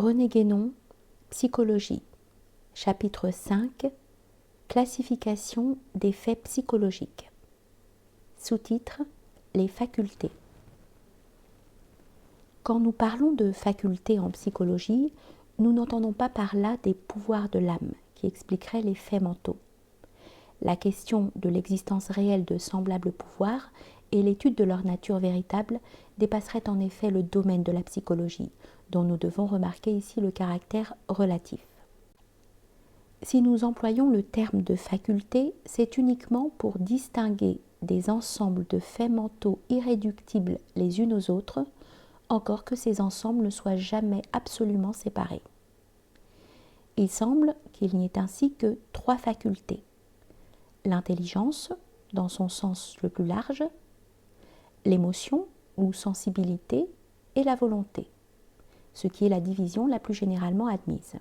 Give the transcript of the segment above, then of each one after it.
René Guénon, Psychologie, chapitre 5, Classification des faits psychologiques. Sous-titre, les facultés. Quand nous parlons de facultés en psychologie, nous n'entendons pas par là des pouvoirs de l'âme qui expliqueraient les faits mentaux. La question de l'existence réelle de semblables pouvoirs et l'étude de leur nature véritable dépasseraient en effet le domaine de la psychologie, dont nous devons remarquer ici le caractère relatif. Si nous employons le terme de faculté, c'est uniquement pour distinguer des ensembles de faits mentaux irréductibles les unes aux autres, encore que ces ensembles ne soient jamais absolument séparés. Il semble qu'il n'y ait ainsi que trois facultés. L'intelligence, dans son sens le plus large, l'émotion ou sensibilité et la volonté, ce qui est la division la plus généralement admise.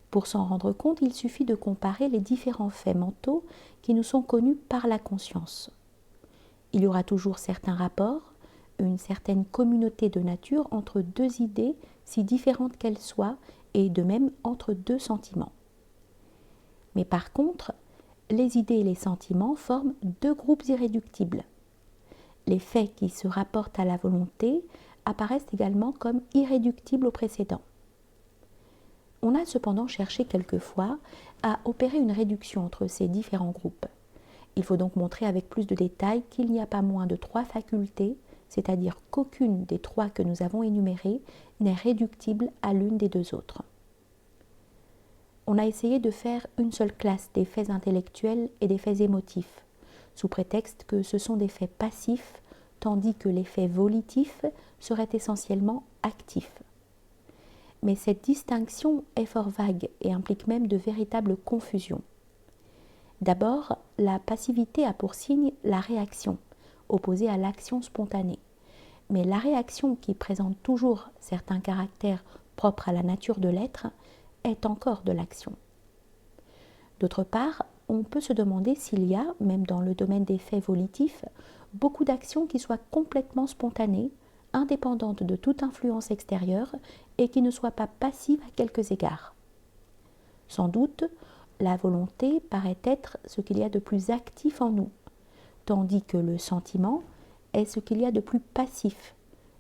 Pour s'en rendre compte, il suffit de comparer les différents faits mentaux qui nous sont connus par la conscience. Il y aura toujours certains rapports, une certaine communauté de nature entre deux idées, si différentes qu'elles soient, et de même entre deux sentiments. Mais par contre, les idées et les sentiments forment deux groupes irréductibles. Les faits qui se rapportent à la volonté apparaissent également comme irréductibles aux précédents. On a cependant cherché quelquefois à opérer une réduction entre ces différents groupes. Il faut donc montrer avec plus de détails qu'il n'y a pas moins de trois facultés, c'est-à-dire qu'aucune des trois que nous avons énumérées n'est réductible à l'une des deux autres. On a essayé de faire une seule classe des faits intellectuels et des faits émotifs, sous prétexte que ce sont des faits passifs, tandis que les faits volitifs seraient essentiellement actifs. Mais cette distinction est fort vague et implique même de véritables confusions. D'abord, la passivité a pour signe la réaction, opposée à l'action spontanée. Mais la réaction, qui présente toujours certains caractères propres à la nature de l'être, est encore de l'action. D'autre part, on peut se demander s'il y a, même dans le domaine des faits volitifs, beaucoup d'actions qui soient complètement spontanées, indépendantes de toute influence extérieure et qui ne soient pas passives à quelques égards. Sans doute, la volonté paraît être ce qu'il y a de plus actif en nous, tandis que le sentiment est ce qu'il y a de plus passif,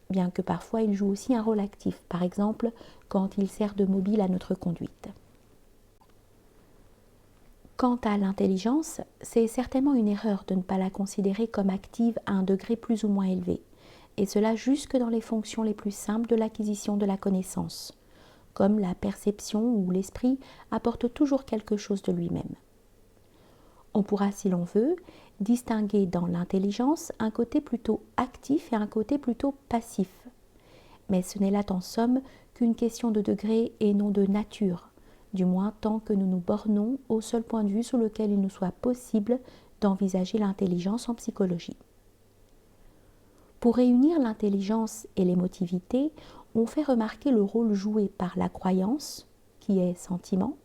bien que parfois il joue aussi un rôle actif, par exemple quand il sert de mobile à notre conduite. Quant à l'intelligence, c'est certainement une erreur de ne pas la considérer comme active à un degré plus ou moins élevé, et cela jusque dans les fonctions les plus simples de l'acquisition de la connaissance, comme la perception où l'esprit apporte toujours quelque chose de lui-même. On pourra, si l'on veut, distinguer dans l'intelligence un côté plutôt actif et un côté plutôt passif. Mais ce n'est là en somme qu'une question de degré et non de nature, du moins tant que nous nous bornons au seul point de vue sous lequel il nous soit possible d'envisager l'intelligence en psychologie. Pour réunir l'intelligence et l'émotivité, on fait remarquer le rôle joué par la croyance, qui est sentiment,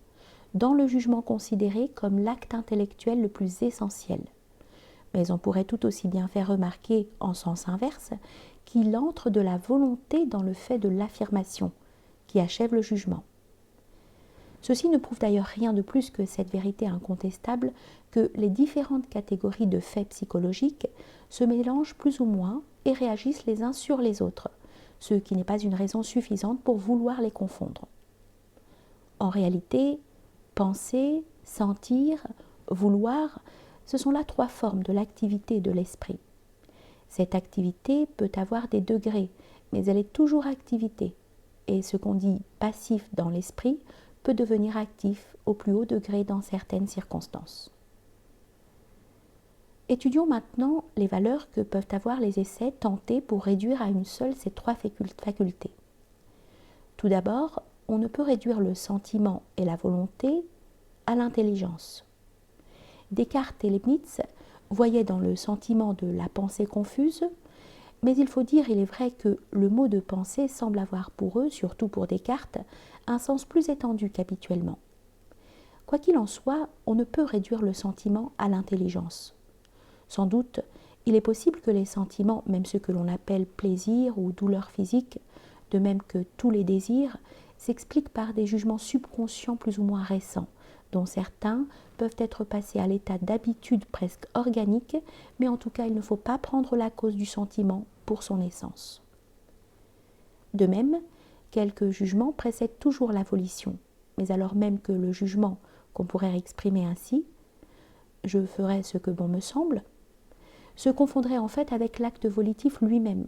dans le jugement considéré comme l'acte intellectuel le plus essentiel. Mais on pourrait tout aussi bien faire remarquer, en sens inverse, qu'il entre de la volonté dans le fait de l'affirmation, qui achève le jugement. Ceci ne prouve d'ailleurs rien de plus que cette vérité incontestable que les différentes catégories de faits psychologiques se mélangent plus ou moins et réagissent les uns sur les autres, ce qui n'est pas une raison suffisante pour vouloir les confondre. En réalité, penser, sentir, vouloir, ce sont là trois formes de l'activité de l'esprit. Cette activité peut avoir des degrés, mais elle est toujours activité, et ce qu'on dit passif dans l'esprit peut devenir actif au plus haut degré dans certaines circonstances. Étudions maintenant les valeurs que peuvent avoir les essais tentés pour réduire à une seule ces trois facultés. Tout d'abord, on ne peut réduire le sentiment et la volonté à l'intelligence. Descartes et Leibniz voyaient dans le sentiment de la pensée confuse, mais il faut dire, il est vrai que le mot de pensée semble avoir pour eux, surtout pour Descartes, un sens plus étendu qu'habituellement. Quoi qu'il en soit, on ne peut réduire le sentiment à l'intelligence. Sans doute, il est possible que les sentiments, même ceux que l'on appelle plaisir ou douleur physique, de même que tous les désirs, s'expliquent par des jugements subconscients plus ou moins récents, dont certains peuvent être passés à l'état d'habitude presque organique, mais en tout cas il ne faut pas prendre la cause du sentiment pour son essence. De même, quelques jugements précèdent toujours la volition, mais alors même que le jugement, qu'on pourrait exprimer ainsi, je ferai ce que bon me semble, se confondrait en fait avec l'acte volitif lui-même.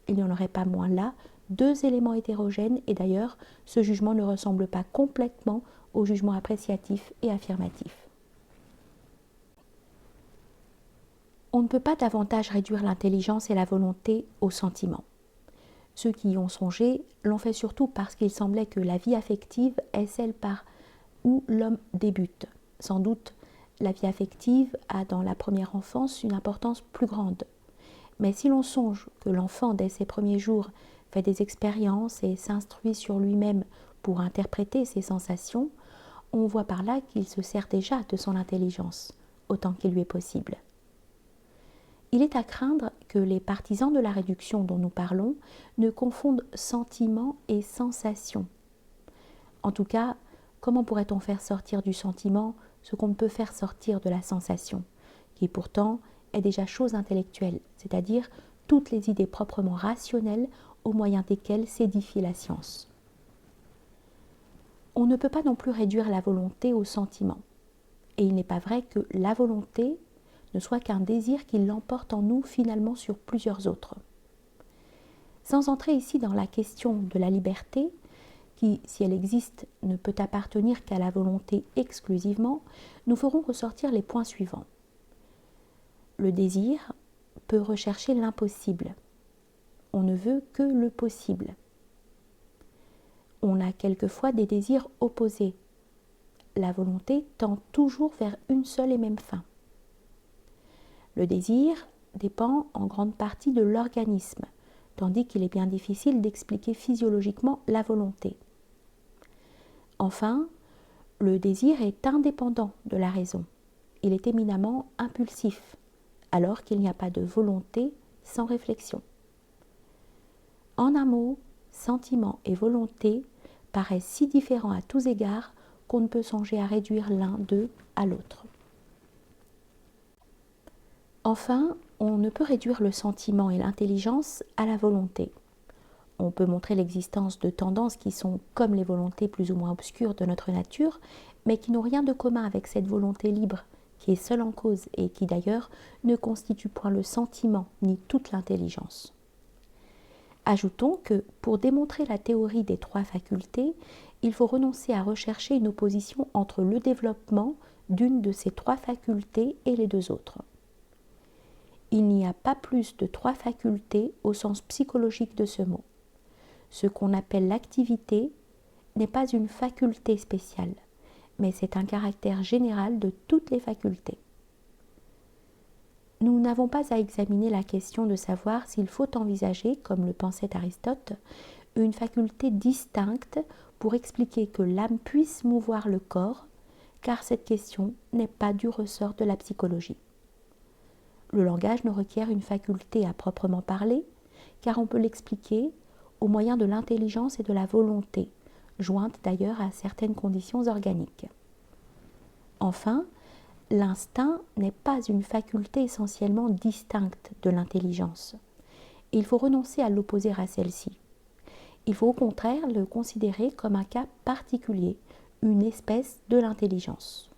Il n'y en aurait pas moins là deux éléments hétérogènes, et d'ailleurs ce jugement ne ressemble pas complètement au jugement appréciatif et affirmatif. On ne peut pas davantage réduire l'intelligence et la volonté au sentiment. Ceux qui y ont songé l'ont fait surtout parce qu'il semblait que la vie affective est celle par où l'homme débute. Sans doute, la vie affective a dans la première enfance une importance plus grande. Mais si l'on songe que l'enfant, dès ses premiers jours, fait des expériences et s'instruit sur lui-même pour interpréter ses sensations, on voit par là qu'il se sert déjà de son intelligence, autant qu'il lui est possible. Il est à craindre que les partisans de la réduction dont nous parlons ne confondent sentiment et sensation. En tout cas, comment pourrait-on faire sortir du sentiment ce qu'on ne peut faire sortir de la sensation, qui pourtant est déjà chose intellectuelle, c'est-à-dire toutes les idées proprement rationnelles au moyen desquelles s'édifie la science. On ne peut pas non plus réduire la volonté au sentiment, et il n'est pas vrai que la volonté ne soit qu'un désir qui l'emporte en nous finalement sur plusieurs autres. Sans entrer ici dans la question de la liberté, qui, si elle existe, ne peut appartenir qu'à la volonté exclusivement, nous ferons ressortir les points suivants. Le désir peut rechercher l'impossible. On ne veut que le possible. On a quelquefois des désirs opposés. La volonté tend toujours vers une seule et même fin. Le désir dépend en grande partie de l'organisme, tandis qu'il est bien difficile d'expliquer physiologiquement la volonté. Enfin, le désir est indépendant de la raison. Il est éminemment impulsif, alors qu'il n'y a pas de volonté sans réflexion. En un mot, sentiment et volonté paraissent si différents à tous égards qu'on ne peut songer à réduire l'un d'eux à l'autre. Enfin, on ne peut réduire le sentiment et l'intelligence à la volonté. On peut montrer l'existence de tendances qui sont comme les volontés plus ou moins obscures de notre nature, mais qui n'ont rien de commun avec cette volonté libre, qui est seule en cause et qui d'ailleurs ne constitue point le sentiment ni toute l'intelligence. Ajoutons que pour démontrer la théorie des trois facultés, il faut renoncer à rechercher une opposition entre le développement d'une de ces trois facultés et les deux autres. Il n'y a pas plus de trois facultés au sens psychologique de ce mot. Ce qu'on appelle l'activité n'est pas une faculté spéciale, mais c'est un caractère général de toutes les facultés. Nous n'avons pas à examiner la question de savoir s'il faut envisager, comme le pensait Aristote, une faculté distincte pour expliquer que l'âme puisse mouvoir le corps, car cette question n'est pas du ressort de la psychologie. Le langage ne requiert une faculté à proprement parler, car on peut l'expliquer au moyen de l'intelligence et de la volonté, jointes d'ailleurs à certaines conditions organiques. Enfin, l'instinct n'est pas une faculté essentiellement distincte de l'intelligence. Il faut renoncer à l'opposer à celle-ci. Il faut au contraire le considérer comme un cas particulier, une espèce de l'intelligence.